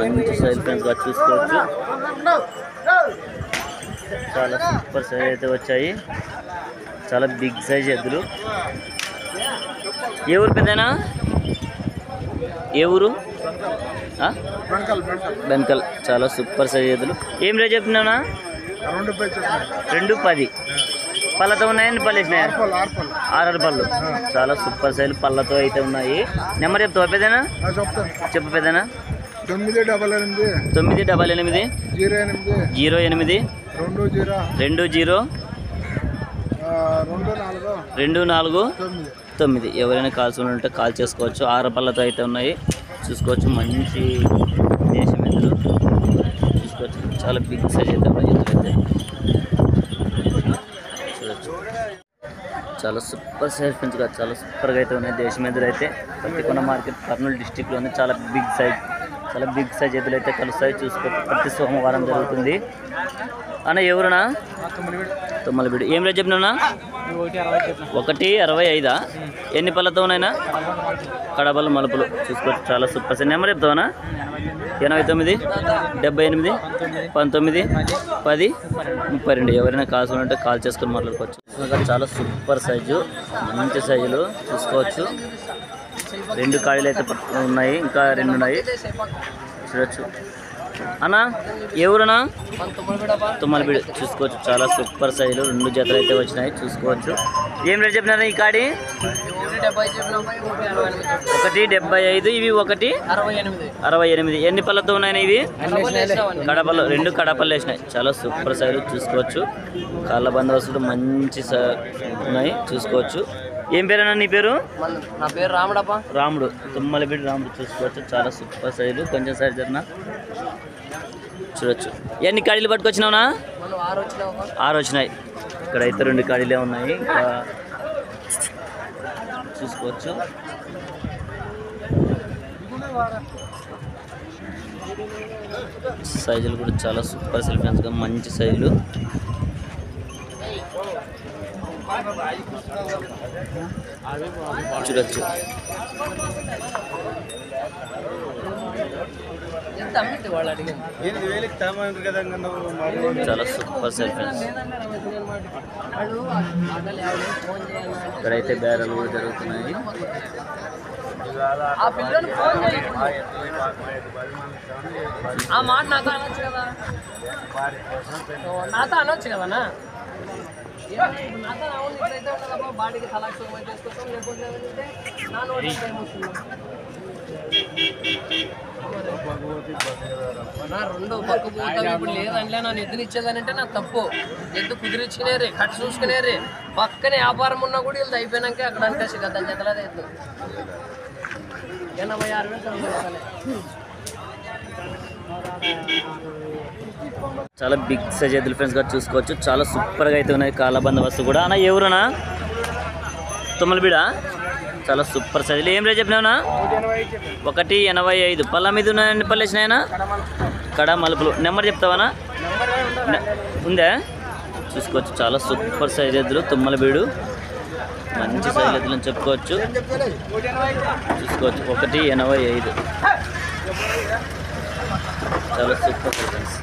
మంచి size friends గా చూసుకోవచ్చు. చాలా సూపర్ సైజ్ అయితే వచ్చాయి. చాలా బిగ్ సైజ్ ఎద్దులు. ఏ ఊరు పెద్దనా? ఏ ఊరు? బెన్కల్. చాలా సూపర్ సైజ్ ఎద్దులు. ఏం రేట్ చెప్తున్నావునా? 210. పళ్ళతో ఉన్నాయండి? పళ్ళు వేసినాయా? 6 పళ్ళు. చాలా సూపర్ సైజు పళ్ళతో అయితే ఉన్నాయి. నెంబర్ చెప్తావా పెద్దనా? చెప్పు పెద్దనా. 988 08 20 24 9. ఎవరైనా కాల్స్ ఉంటే కాల్ చేసుకోవచ్చు. 6 పళ్ళతో అయితే ఉన్నాయి. చూసుకోవచ్చు. మంచి దేశం ఎదురు చూసుకోవచ్చు. చాలా బిగ్ సైజ్ అయితే ఉన్నాయి ఎదురైతే చూడవచ్చు. చాలా సూపర్ సైజ్ ఫ్రెండ్స్ గా చాలా సూపర్గా అయితే ఉన్నాయి. దేశం ఎదురు అయితే పత్తికొండ మార్కెట్ కర్నూలు డిస్టిక్లోనే చాలా బిగ్ సైజ్ ఎదురు అయితే కలుస్తాయి. చూసుకోవచ్చు. ప్రతి సోమవారం జరుగుతుంది. అన్న ఎవరునా? తుమ్మలబీడు. ఏం రేట్ చెప్పినా? 165. ఎన్ని పళ్ళతో ఉన్నాయినా? కడపలు మలుపులు. చూసుకోవచ్చు. చాలా సూపర్ సైజ్. నెంబర్ చెప్తావనా? 89 78 19 10 32. ఎవరైనా కాల్స్ ఉంటే కాల్ చేసుకొని మాట్లాడుకోవచ్చు. చాలా సూపర్ సైజు, మంచి సైజులు చూసుకోవచ్చు. 2 కాయలు అయితే ఉన్నాయి, ఇంకా 2 ఉన్నాయి చూడవచ్చు. అన్నా ఎవరునా? తుమ్మలబీడు. చూసుకోవచ్చు. చాలా సూపర్ సైజులు 2 జతలు అయితే వచ్చినాయి. చూసుకోవచ్చు. ఏం రేట్ చెప్పినారా ఈ కాడి? 175. ఇవి 168. ఎన్ని పళ్ళతో ఉన్నాయి ఇవి? కడపలు. 2 కడపలు వేసినాయి. చాలా సూపర్ సైజులు చూసుకోవచ్చు. కాళ్ళ బందోబస్తులు మంచి ఉన్నాయి చూసుకోవచ్చు. ఏం పేరేనా నీ పేరు? నా పేరు రాముడప్ప. రాముడు. తుమ్మలబీడు రాముడు. చూసుకోవచ్చు. చాలా సూపర్ సైజులు. కొంచెం సైజు జరిగిన చూడొచ్చు. ఎన్ని కాడీలు పట్టుకొచ్చినావునా? 6 వచ్చినాయి. ఇక్కడైతే 2 కాడీలే ఉన్నాయి. ఇంకా చూసుకోవచ్చు. సైజులు కూడా చాలా సూపర్ సెల్ఫెన్స్గా మంచి సైజులు చూడొచ్చు. చాలా సూపర్ సెల్ఫెన్స్. ఇక్కడైతే బేరాలు కూడా జరుగుతున్నాయి. నాతో అనొచ్చు కదనా? బాడీకి తలాక్షం చేసుకుంటాం. లేకపోతే రెండు పక్క పోతాం. ఇప్పుడు లేదంటే నన్ను ఎద్దులు ఇచ్చేదానంటే నాకు తప్పు. ఎద్దు కుదిరిచ్చినారే, కట్ చూసుకునేరే. పక్కనే వ్యాపారం ఉన్నా కూడా వీళ్ళు అయిపోయినాక అక్కడ అనికేసి కదా జతలదే ఎద్దు 86,000. చాలా బిగ్ సైజ్ ఎద్దులు ఫ్రెండ్స్ గా చూసుకోవచ్చు. చాలా సూపర్గా అయితే ఉన్నాయి. కాళ్ళ బందోబస్తు కూడా. అన్న ఎవరునా? తుమ్మలబీడా. చాలా సూపర్ సైజులు. ఏం రేట్ చెప్పినావునా? 185. పళ్ళ మీద ఉన్నాయండి? పళ్ళు వేసినాయనా? కడ మలుపులు. నెంబర్ చెప్తావనా? ఉందా? చూసుకోవచ్చు. చాలా సూపర్ సైజ్ ఎద్దులు తుమ్మలబీడు. మంచి సైజ్ ఎద్దులు అని చెప్పుకోవచ్చు. చూసుకోవచ్చు. 185. చాలా సూపర్ సైజ్.